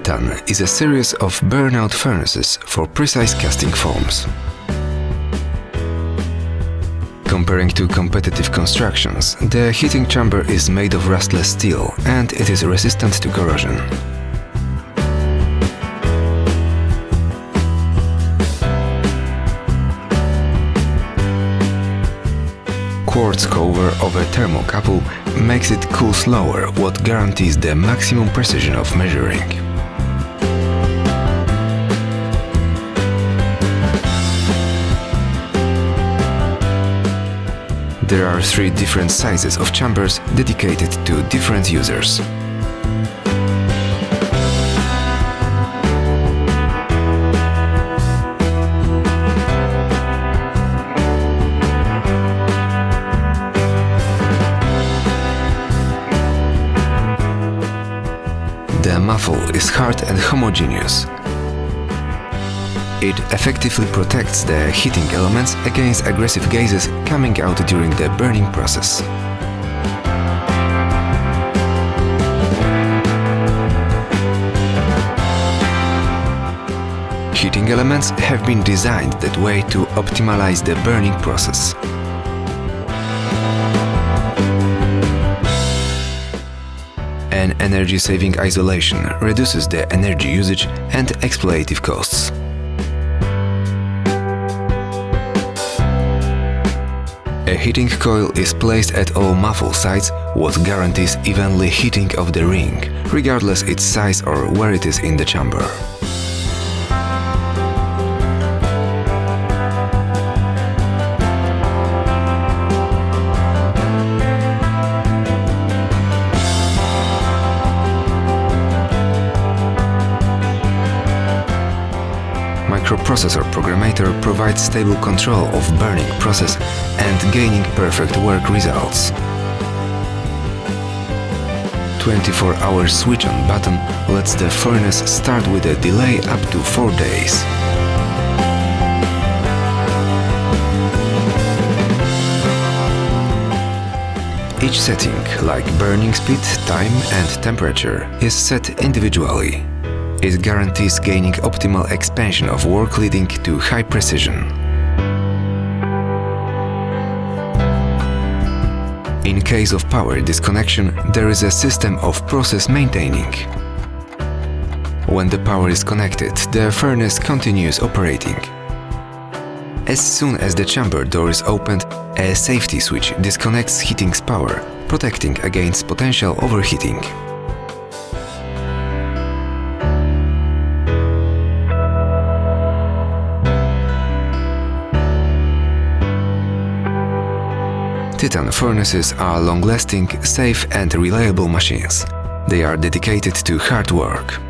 TYTAN is a series of burnout furnaces for precise casting forms. Comparing to competitive constructions, the heating chamber is made of rustless steel and it is resistant to corrosion. Quartz cover of a thermocouple makes it cool slower, what guarantees the maximum precision of measuring. There are 3 different sizes of chambers dedicated to different users. The muffle is hard and homogeneous. It effectively protects the heating elements against aggressive gases coming out during the burning process. Heating elements have been designed that way to optimize the burning process. An energy-saving isolation reduces the energy usage and exploitative costs. A heating coil is placed at all muffle sides, what guarantees evenly heating of the ring, regardless its size or where it is in the chamber. Microprocessor programmer provides stable control of burning process and gaining perfect work results. 24-hour switch-on button lets the furnace start with a delay up to 4 days. Each setting, like burning speed, time and temperature, is set individually. It guarantees gaining optimal expansion of work leading to high precision. In case of power disconnection, there is a system of process maintaining. When the power is connected, the furnace continues operating. As soon as the chamber door is opened, a safety switch disconnects heating's power, protecting against potential overheating. TYTAN furnaces are long-lasting, safe and reliable machines. They are dedicated to hard work.